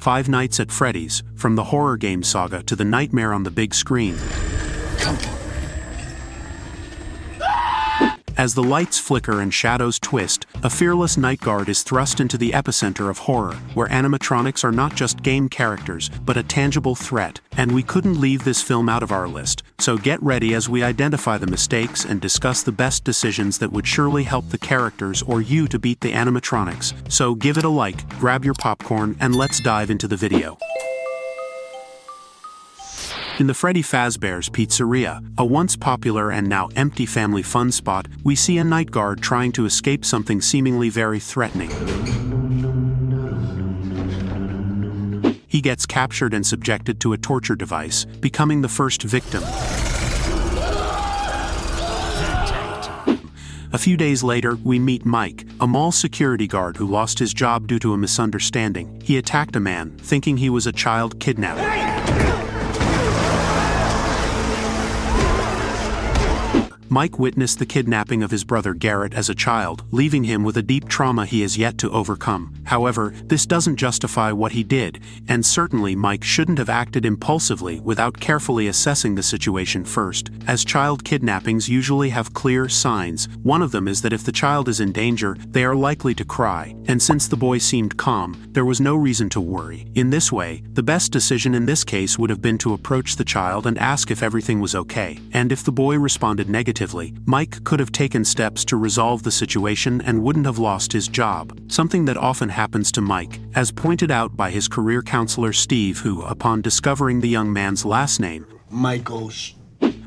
Five Nights at Freddy's, from the horror game saga to the nightmare on the big screen. As the lights flicker and shadows twist, a fearless night guard is thrust into the epicenter of horror, where animatronics are not just game characters, but a tangible threat, and we couldn't leave this film out of our list. So get ready as we identify the mistakes and discuss the best decisions that would surely help the characters or you to beat the animatronics. So give it a like, grab your popcorn, and let's dive into the video. In the Freddy Fazbear's Pizzeria, a once popular and now empty family fun spot, we see a night guard trying to escape something seemingly very threatening. He gets captured and subjected to a torture device, becoming the first victim. A few days later, we meet Mike, a mall security guard who lost his job due to a misunderstanding. He attacked a man, thinking he was a child kidnapper. Mike witnessed the kidnapping of his brother Garrett as a child, leaving him with a deep trauma he has yet to overcome. However, this doesn't justify what he did, and certainly Mike shouldn't have acted impulsively without carefully assessing the situation first, as child kidnappings usually have clear signs. One of them is that if the child is in danger, they are likely to cry, and since the boy seemed calm, there was no reason to worry. In this way, the best decision in this case would have been to approach the child and ask if everything was okay, and if the boy responded negatively, Mike could have taken steps to resolve the situation and wouldn't have lost his job, something that often happens to Mike, as pointed out by his career counselor Steve, who, upon discovering the young man's last name, Michael,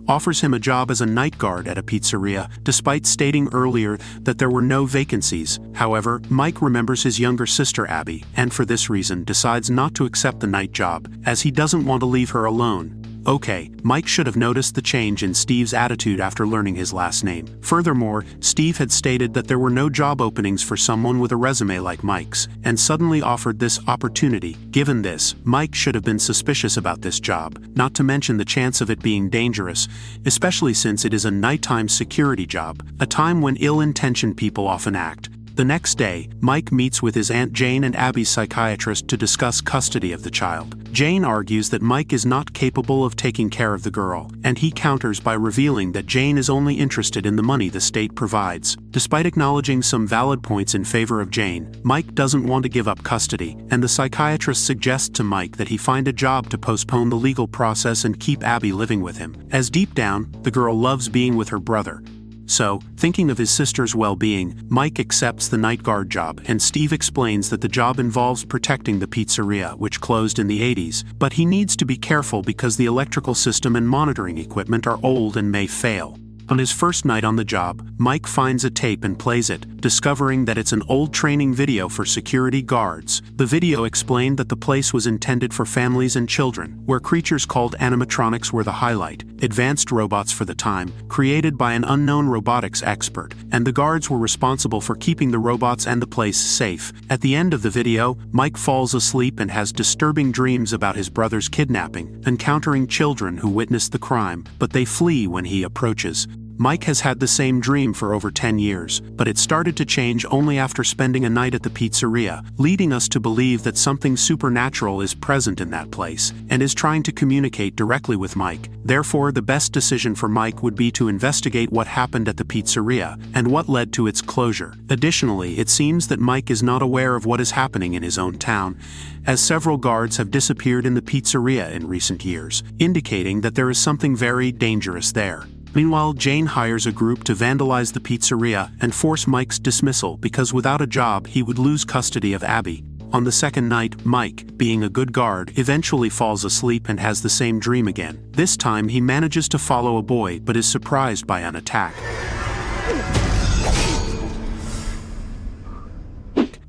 offers him a job as a night guard at a pizzeria, despite stating earlier that there were no vacancies. However, Mike remembers his younger sister Abby, and for this reason decides not to accept the night job, as he doesn't want to leave her alone. Okay, Mike should have noticed the change in Steve's attitude after learning his last name. Furthermore, Steve had stated that there were no job openings for someone with a resume like Mike's, and suddenly offered this opportunity. Given this, Mike should have been suspicious about this job, not to mention the chance of it being dangerous, especially since it is a nighttime security job, a time when ill-intentioned people often act. The next day, Mike meets with his Aunt Jane and Abby's psychiatrist to discuss custody of the child. Jane argues that Mike is not capable of taking care of the girl, and he counters by revealing that Jane is only interested in the money the state provides. Despite acknowledging some valid points in favor of Jane, Mike doesn't want to give up custody, and the psychiatrist suggests to Mike that he find a job to postpone the legal process and keep Abby living with him, as deep down, the girl loves being with her brother. So, thinking of his sister's well-being, Mike accepts the night guard job, and Steve explains that the job involves protecting the pizzeria, which closed in the 80s, but he needs to be careful because the electrical system and monitoring equipment are old and may fail. On his first night on the job, Mike finds a tape and plays it, discovering that it's an old training video for security guards. The video explained that the place was intended for families and children, where creatures called animatronics were the highlight, advanced robots for the time, created by an unknown robotics expert, and the guards were responsible for keeping the robots and the place safe. At the end of the video, Mike falls asleep and has disturbing dreams about his brother's kidnapping, encountering children who witnessed the crime, but they flee when he approaches. Mike has had the same dream for over 10 years, but it started to change only after spending a night at the pizzeria, leading us to believe that something supernatural is present in that place, and is trying to communicate directly with Mike. Therefore, the best decision for Mike would be to investigate what happened at the pizzeria, and what led to its closure. Additionally, it seems that Mike is not aware of what is happening in his own town, as several guards have disappeared in the pizzeria in recent years, indicating that there is something very dangerous there. Meanwhile, Jane hires a group to vandalize the pizzeria and force Mike's dismissal because without a job he would lose custody of Abby. On the second night, Mike, being a good guard, eventually falls asleep and has the same dream again. This time he manages to follow a boy but is surprised by an attack.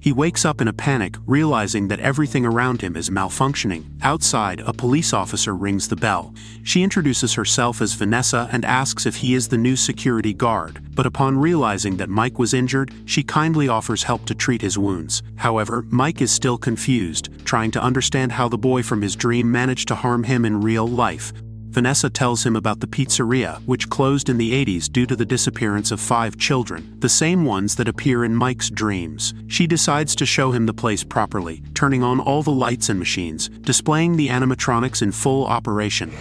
He wakes up in a panic, realizing that everything around him is malfunctioning. Outside, a police officer rings the bell. She introduces herself as Vanessa and asks if he is the new security guard, but upon realizing that Mike was injured, she kindly offers help to treat his wounds. However, Mike is still confused, trying to understand how the boy from his dream managed to harm him in real life. Vanessa tells him about the pizzeria, which closed in the 80s due to the disappearance of 5 children, the same ones that appear in Mike's dreams. She decides to show him the place properly, turning on all the lights and machines, displaying the animatronics in full operation.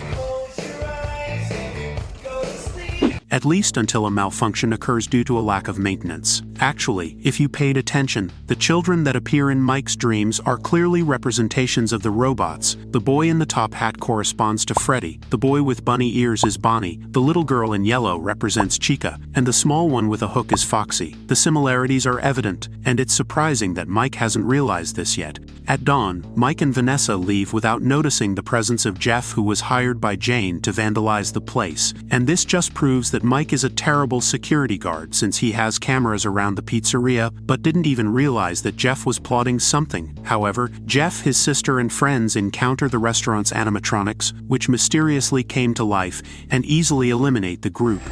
At least until a malfunction occurs due to a lack of maintenance. Actually, if you paid attention, the children that appear in Mike's dreams are clearly representations of the robots. The boy in the top hat corresponds to Freddy, the boy with bunny ears is Bonnie, the little girl in yellow represents Chica, and the small one with a hook is Foxy. The similarities are evident, and it's surprising that Mike hasn't realized this yet. At dawn, Mike and Vanessa leave without noticing the presence of Jeff, who was hired by Jane to vandalize the place, and this just proves that Mike is a terrible security guard since he has cameras around the pizzeria but didn't even realize that Jeff was plotting something. However, Jeff, his sister, and friends encounter the restaurant's animatronics, which mysteriously came to life, and easily eliminate the group.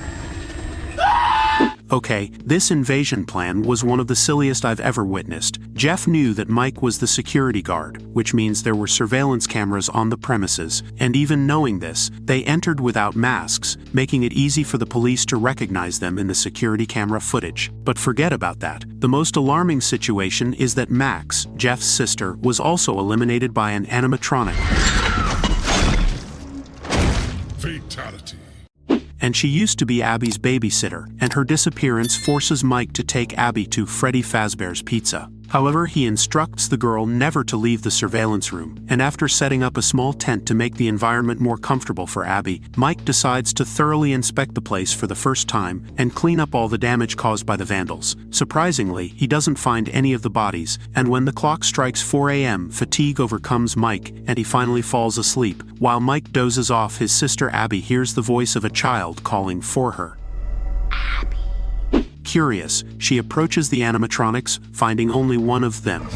Okay, this invasion plan was one of the silliest I've ever witnessed. Jeff knew that Mike was the security guard, which means there were surveillance cameras on the premises, and even knowing this, they entered without masks, making it easy for the police to recognize them in the security camera footage. But forget about that. The most alarming situation is that Max, Jeff's sister, was also eliminated by an animatronic. Fatality. And she used to be Abby's babysitter, and her disappearance forces Mike to take Abby to Freddy Fazbear's Pizza. However, he instructs the girl never to leave the surveillance room, and after setting up a small tent to make the environment more comfortable for Abby, Mike decides to thoroughly inspect the place for the first time and clean up all the damage caused by the vandals. Surprisingly, he doesn't find any of the bodies, and when the clock strikes 4 a.m., fatigue overcomes Mike, and he finally falls asleep. While Mike dozes off, his sister Abby hears the voice of a child calling for her. Abby. Curious, she approaches the animatronics, finding only one of them.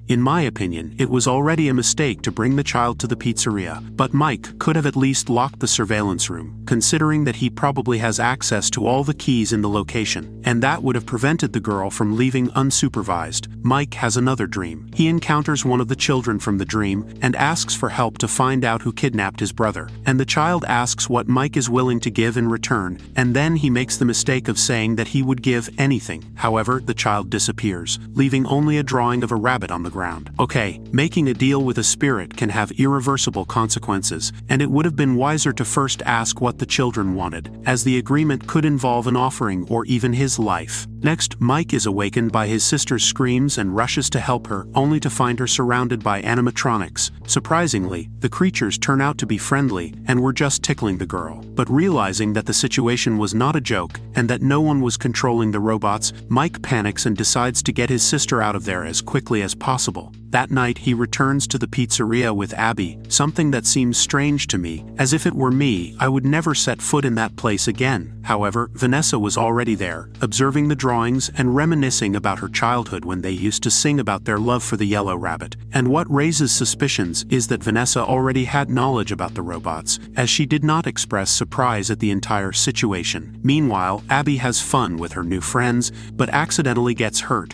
In my opinion, it was already a mistake to bring the child to the pizzeria, but Mike could have at least locked the surveillance room, considering that he probably has access to all the keys in the location, and that would have prevented the girl from leaving unsupervised. Mike has another dream. He encounters one of the children from the dream and asks for help to find out who kidnapped his brother, and the child asks what Mike is willing to give in return, and then he makes the mistake of saying that he would give anything. However, the child disappears, leaving only a drawing of a rabbit on the ground. Okay, making a deal with a spirit can have irreversible consequences, and it would have been wiser to first ask what the children wanted, as the agreement could involve an offering or even his life. Next, Mike is awakened by his sister's screams and rushes to help her, only to find her surrounded by animatronics. Surprisingly, the creatures turn out to be friendly and were just tickling the girl. But realizing that the situation was not a joke and that no one was controlling the robots, Mike panics and decides to get his sister out of there as quickly as possible. That night, he returns to the pizzeria with Abby, something that seems strange to me, as if it were me, I would never set foot in that place again. However, Vanessa was already there, observing the drawings and reminiscing about her childhood when they used to sing about their love for the yellow rabbit. And what raises suspicions is that Vanessa already had knowledge about the robots, as she did not express surprise at the entire situation. Meanwhile, Abby has fun with her new friends, but accidentally gets hurt.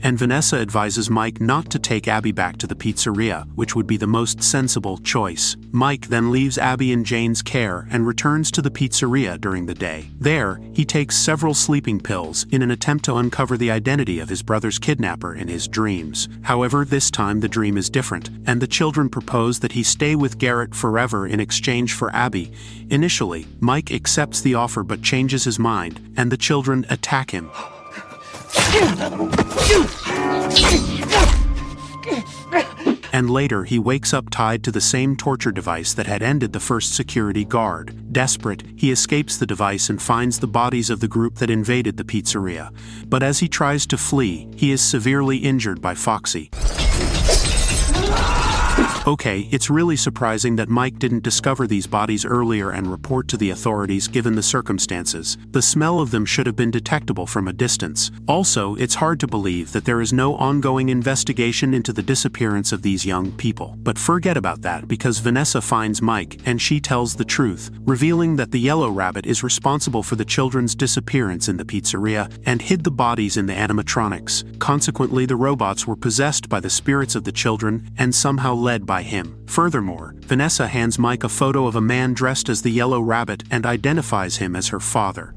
And Vanessa advises Mike not to take Abby back to the pizzeria, which would be the most sensible choice. Mike then leaves Abby in Jane's care and returns to the pizzeria during the day. There, he takes several sleeping pills in an attempt to uncover the identity of his brother's kidnapper in his dreams. However, this time the dream is different, and the children propose that he stay with Garrett forever in exchange for Abby. Initially, Mike accepts the offer but changes his mind, and the children attack him. And later he wakes up tied to the same torture device that had ended the first security guard. Desperate, he escapes the device and finds the bodies of the group that invaded the pizzeria. But as he tries to flee, he is severely injured by Foxy. Okay, it's really surprising that Mike didn't discover these bodies earlier and report to the authorities given the circumstances. The smell of them should have been detectable from a distance. Also, it's hard to believe that there is no ongoing investigation into the disappearance of these young people. But forget about that, because Vanessa finds Mike and she tells the truth, revealing that the yellow rabbit is responsible for the children's disappearance in the pizzeria and hid the bodies in the animatronics. Consequently, the robots were possessed by the spirits of the children and somehow led by him. Furthermore, Vanessa hands Mike a photo of a man dressed as the yellow rabbit and identifies him as her father.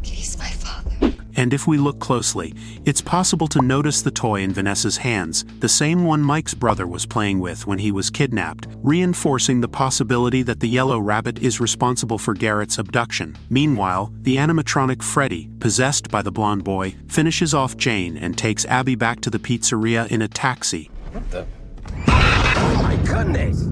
He's my father. And if we look closely, it's possible to notice the toy in Vanessa's hands, the same one Mike's brother was playing with when he was kidnapped, reinforcing the possibility that the yellow rabbit is responsible for Garrett's abduction. Meanwhile, the animatronic Freddy, possessed by the blonde boy, finishes off Jane and takes Abby back to the pizzeria in a taxi. What the? Oh my goodness!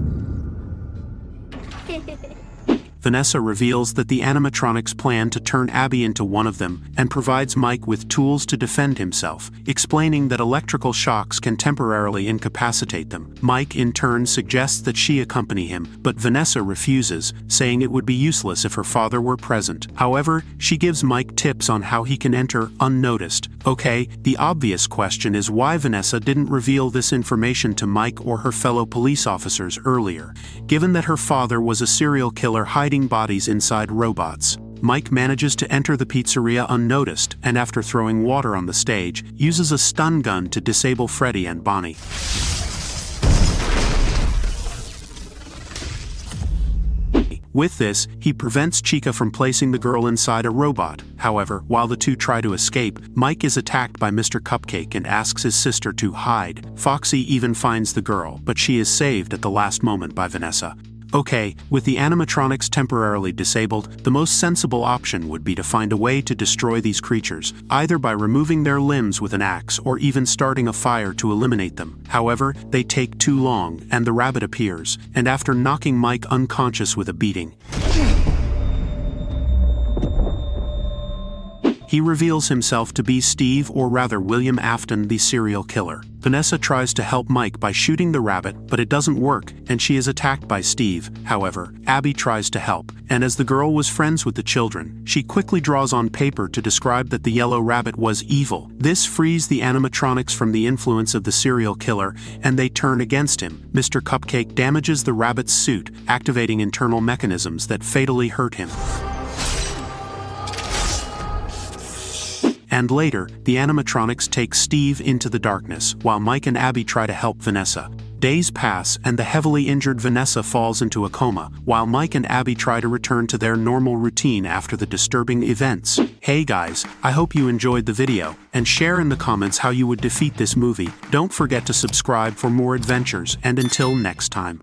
Vanessa reveals that the animatronics plan to turn Abby into one of them and provides Mike with tools to defend himself, explaining that electrical shocks can temporarily incapacitate them. Mike in turn suggests that she accompany him, but Vanessa refuses, saying it would be useless if her father were present. However, she gives Mike tips on how he can enter unnoticed. Okay, the obvious question is why Vanessa didn't reveal this information to Mike or her fellow police officers earlier, given that her father was a serial killer hiding bodies inside robots. Mike manages to enter the pizzeria unnoticed and, after throwing water on the stage, uses a stun gun to disable Freddy and Bonnie. With this, he prevents Chica from placing the girl inside a robot. However, while the two try to escape, Mike is attacked by Mr. Cupcake and asks his sister to hide. Foxy even finds the girl, but she is saved at the last moment by Vanessa. Okay, with the animatronics temporarily disabled, the most sensible option would be to find a way to destroy these creatures, either by removing their limbs with an axe or even starting a fire to eliminate them. However, they take too long, and the rabbit appears, and after knocking Mike unconscious with a beating, he reveals himself to be Steve, or rather William Afton, the serial killer. Vanessa tries to help Mike by shooting the rabbit, but it doesn't work, and she is attacked by Steve. However, Abby tries to help, and as the girl was friends with the children, she quickly draws on paper to describe that the yellow rabbit was evil. This frees the animatronics from the influence of the serial killer, and they turn against him. Mr. Cupcake damages the rabbit's suit, activating internal mechanisms that fatally hurt him. And later, the animatronics take Steve into the darkness, while Mike and Abby try to help Vanessa. Days pass, and the heavily injured Vanessa falls into a coma, while Mike and Abby try to return to their normal routine after the disturbing events. Hey guys, I hope you enjoyed the video, and share in the comments how you would defeat this movie. Don't forget to subscribe for more adventures, and until next time.